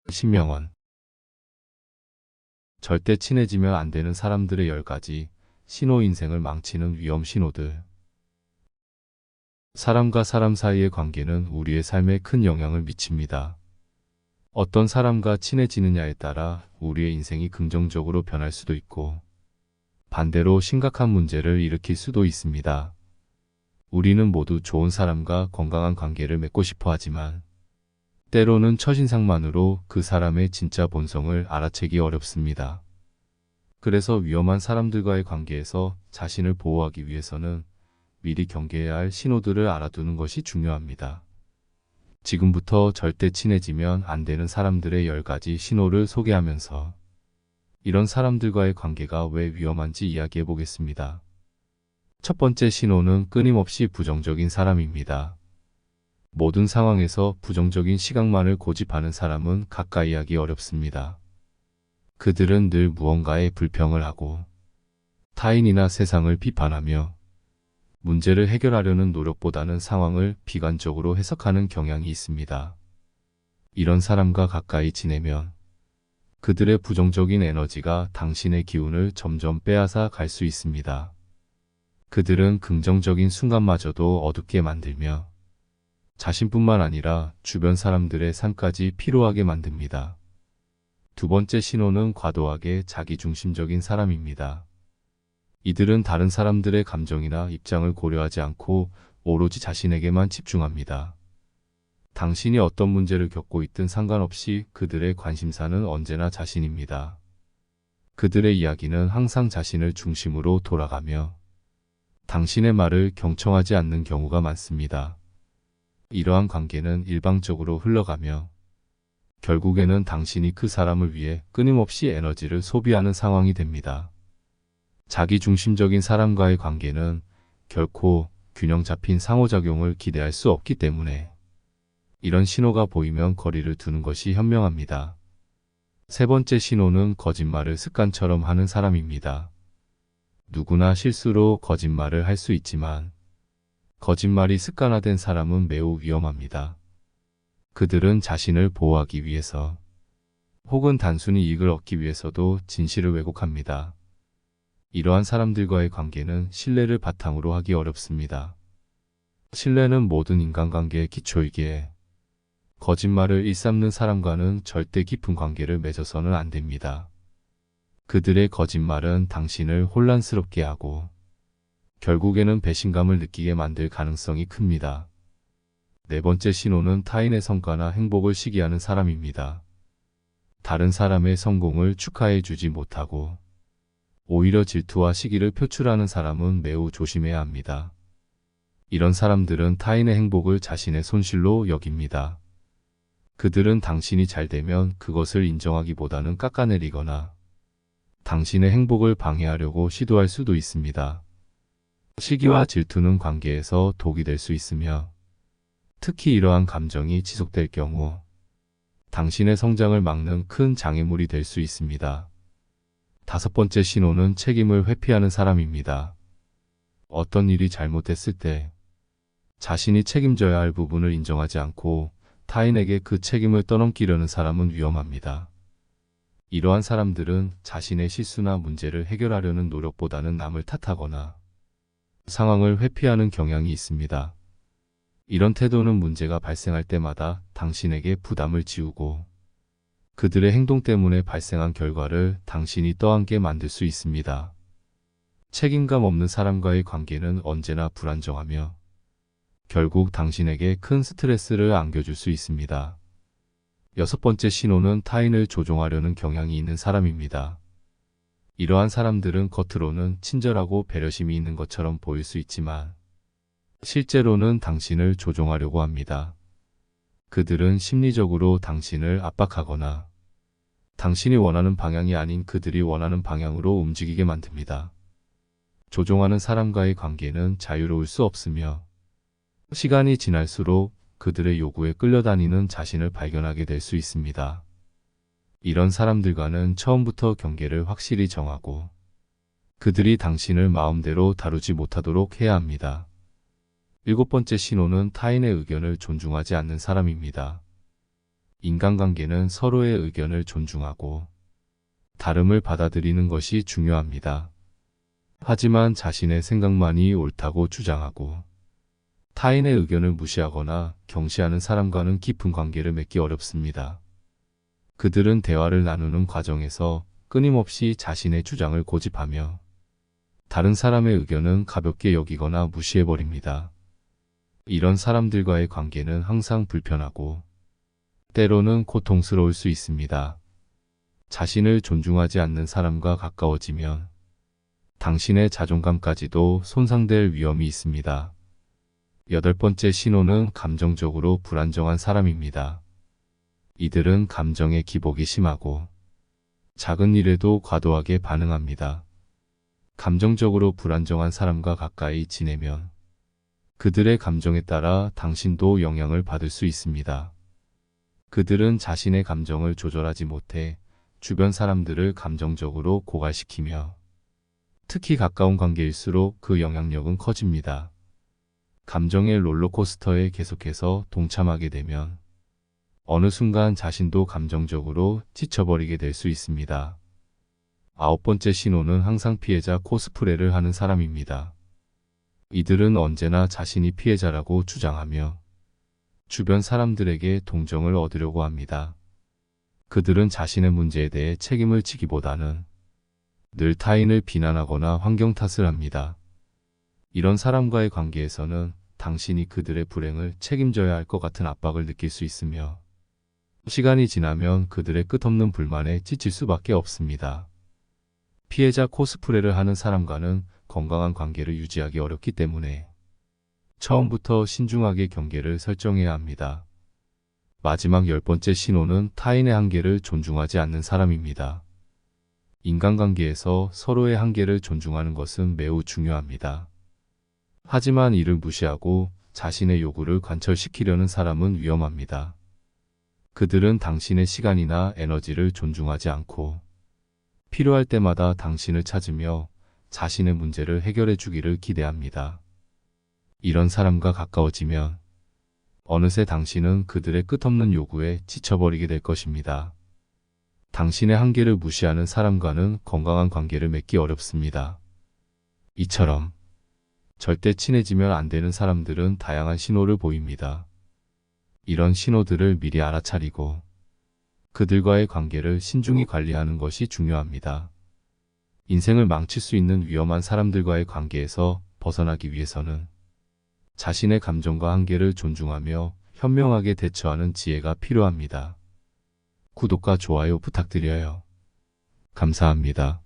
신명원. 절대 친해지면 안 되는 사람들의 10가지 신호. 인생을 망치는 위험 신호들. 사람과 사람 사이의 관계는 우리의 삶에 큰 영향을 미칩니다. 어떤 사람과 친해지느냐에 따라 우리의 인생이 긍정적으로 변할 수도 있고 반대로 심각한 문제를 일으킬 수도 있습니다. 우리는 모두 좋은 사람과 건강한 관계를 맺고 싶어 하지만 때로는 첫인상만으로 그 사람의 진짜 본성을 알아채기 어렵습니다. 그래서 위험한 사람들과의 관계에서 자신을 보호하기 위해서는 미리 경계해야 할 신호들을 알아두는 것이 중요합니다. 지금부터 절대 친해지면 안 되는 사람들의 10가지 신호를 소개하면서 이런 사람들과의 관계가 왜 위험한지 이야기해 보겠습니다. 첫 번째 신호는 끊임없이 부정적인 사람입니다. 모든 상황에서 부정적인 시각만을 고집하는 사람은 가까이 하기 어렵습니다. 그들은 늘 무언가에 불평을 하고 타인이나 세상을 비판하며 문제를 해결하려는 노력보다는 상황을 비관적으로 해석하는 경향이 있습니다. 이런 사람과 가까이 지내면 그들의 부정적인 에너지가 당신의 기운을 점점 빼앗아 갈 수 있습니다. 그들은 긍정적인 순간마저도 어둡게 만들며 자신뿐만 아니라 주변 사람들의 삶까지 피로하게 만듭니다. 두 번째 신호는 과도하게 자기중심적인 사람입니다. 이들은 다른 사람들의 감정이나 입장을 고려하지 않고 오로지 자신에게만 집중합니다. 당신이 어떤 문제를 겪고 있든 상관없이 그들의 관심사는 언제나 자신입니다. 그들의 이야기는 항상 자신을 중심으로 돌아가며 당신의 말을 경청하지 않는 경우가 많습니다. 이러한 관계는 일방적으로 흘러가며 결국에는 당신이 그 사람을 위해 끊임없이 에너지를 소비하는 상황이 됩니다. 자기중심적인 사람과의 관계는 결코 균형 잡힌 상호작용을 기대할 수 없기 때문에 이런 신호가 보이면 거리를 두는 것이 현명합니다. 세 번째 신호는 거짓말을 습관처럼 하는 사람입니다. 누구나 실수로 거짓말을 할 수 있지만 거짓말이 습관화된 사람은 매우 위험합니다. 그들은 자신을 보호하기 위해서 혹은 단순히 이익을 얻기 위해서도 진실을 왜곡합니다. 이러한 사람들과의 관계는 신뢰를 바탕으로 하기 어렵습니다. 신뢰는 모든 인간관계의 기초이기에 거짓말을 일삼는 사람과는 절대 깊은 관계를 맺어서는 안 됩니다. 그들의 거짓말은 당신을 혼란스럽게 하고 결국에는 배신감을 느끼게 만들 가능성이 큽니다. 네 번째 신호는 타인의 성과나 행복을 시기하는 사람입니다. 다른 사람의 성공을 축하해 주지 못하고 오히려 질투와 시기를 표출하는 사람은 매우 조심해야 합니다. 이런 사람들은 타인의 행복을 자신의 손실로 여깁니다. 그들은 당신이 잘 되면 그것을 인정하기보다는 깎아내리거나 당신의 행복을 방해하려고 시도할 수도 있습니다. 시기와 질투는 관계에서 독이 될 수 있으며 특히 이러한 감정이 지속될 경우 당신의 성장을 막는 큰 장애물이 될 수 있습니다. 다섯 번째 신호는 책임을 회피하는 사람입니다. 어떤 일이 잘못됐을 때 자신이 책임져야 할 부분을 인정하지 않고 타인에게 그 책임을 떠넘기려는 사람은 위험합니다. 이러한 사람들은 자신의 실수나 문제를 해결하려는 노력보다는 남을 탓하거나 상황을 회피하는 경향이 있습니다. 이런 태도는 문제가 발생할 때마다 당신에게 부담을 지우고 그들의 행동 때문에 발생한 결과를 당신이 떠안게 만들 수 있습니다. 책임감 없는 사람과의 관계는 언제나 불안정하며 결국 당신에게 큰 스트레스를 안겨줄 수 있습니다. 여섯 번째 신호는 타인을 조종하려는 경향이 있는 사람입니다. 이러한 사람들은 겉으로는 친절하고 배려심이 있는 것처럼 보일 수 있지만 실제로는 당신을 조종하려고 합니다. 그들은 심리적으로 당신을 압박하거나 당신이 원하는 방향이 아닌 그들이 원하는 방향으로 움직이게 만듭니다. 조종하는 사람과의 관계는 자유로울 수 없으며 시간이 지날수록 그들의 요구에 끌려다니는 자신을 발견하게 될 수 있습니다. 이런 사람들과는 처음부터 경계를 확실히 정하고 그들이 당신을 마음대로 다루지 못하도록 해야 합니다. 일곱 번째 신호는 타인의 의견을 존중하지 않는 사람입니다. 인간관계는 서로의 의견을 존중하고 다름을 받아들이는 것이 중요합니다. 하지만 자신의 생각만이 옳다고 주장하고 타인의 의견을 무시하거나 경시하는 사람과는 깊은 관계를 맺기 어렵습니다. 그들은 대화를 나누는 과정에서 끊임없이 자신의 주장을 고집하며 다른 사람의 의견은 가볍게 여기거나 무시해버립니다. 이런 사람들과의 관계는 항상 불편하고 때로는 고통스러울 수 있습니다. 자신을 존중하지 않는 사람과 가까워지면 당신의 자존감까지도 손상될 위험이 있습니다. 8번째 신호는 감정적으로 불안정한 사람입니다. 이들은 감정의 기복이 심하고 작은 일에도 과도하게 반응합니다. 감정적으로 불안정한 사람과 가까이 지내면 그들의 감정에 따라 당신도 영향을 받을 수 있습니다. 그들은 자신의 감정을 조절하지 못해 주변 사람들을 감정적으로 고갈시키며 특히 가까운 관계일수록 그 영향력은 커집니다. 감정의 롤러코스터에 계속해서 동참하게 되면 어느 순간 자신도 감정적으로 지쳐버리게 될 수 있습니다. 9번째 신호는 항상 피해자 코스프레를 하는 사람입니다. 이들은 언제나 자신이 피해자라고 주장하며 주변 사람들에게 동정을 얻으려고 합니다. 그들은 자신의 문제에 대해 책임을 지기보다는 늘 타인을 비난하거나 환경 탓을 합니다. 이런 사람과의 관계에서는 당신이 그들의 불행을 책임져야 할 것 같은 압박을 느낄 수 있으며 시간이 지나면 그들의 끝없는 불만에 지칠 수밖에 없습니다. 피해자 코스프레를 하는 사람과는 건강한 관계를 유지하기 어렵기 때문에 처음부터 신중하게 경계를 설정해야 합니다. 마지막 10번째 신호는 타인의 한계를 존중하지 않는 사람입니다. 인간관계에서 서로의 한계를 존중하는 것은 매우 중요합니다. 하지만 이를 무시하고 자신의 요구를 관철시키려는 사람은 위험합니다. 그들은 당신의 시간이나 에너지를 존중하지 않고 필요할 때마다 당신을 찾으며 자신의 문제를 해결해 주기를 기대합니다. 이런 사람과 가까워지면 어느새 당신은 그들의 끝없는 요구에 지쳐버리게 될 것입니다. 당신의 한계를 무시하는 사람과는 건강한 관계를 맺기 어렵습니다. 이처럼 절대 친해지면 안 되는 사람들은 다양한 신호를 보입니다. 이런 신호들을 미리 알아차리고 그들과의 관계를 신중히 관리하는 것이 중요합니다. 인생을 망칠 수 있는 위험한 사람들과의 관계에서 벗어나기 위해서는 자신의 감정과 한계를 존중하며 현명하게 대처하는 지혜가 필요합니다. 구독과 좋아요 부탁드려요. 감사합니다.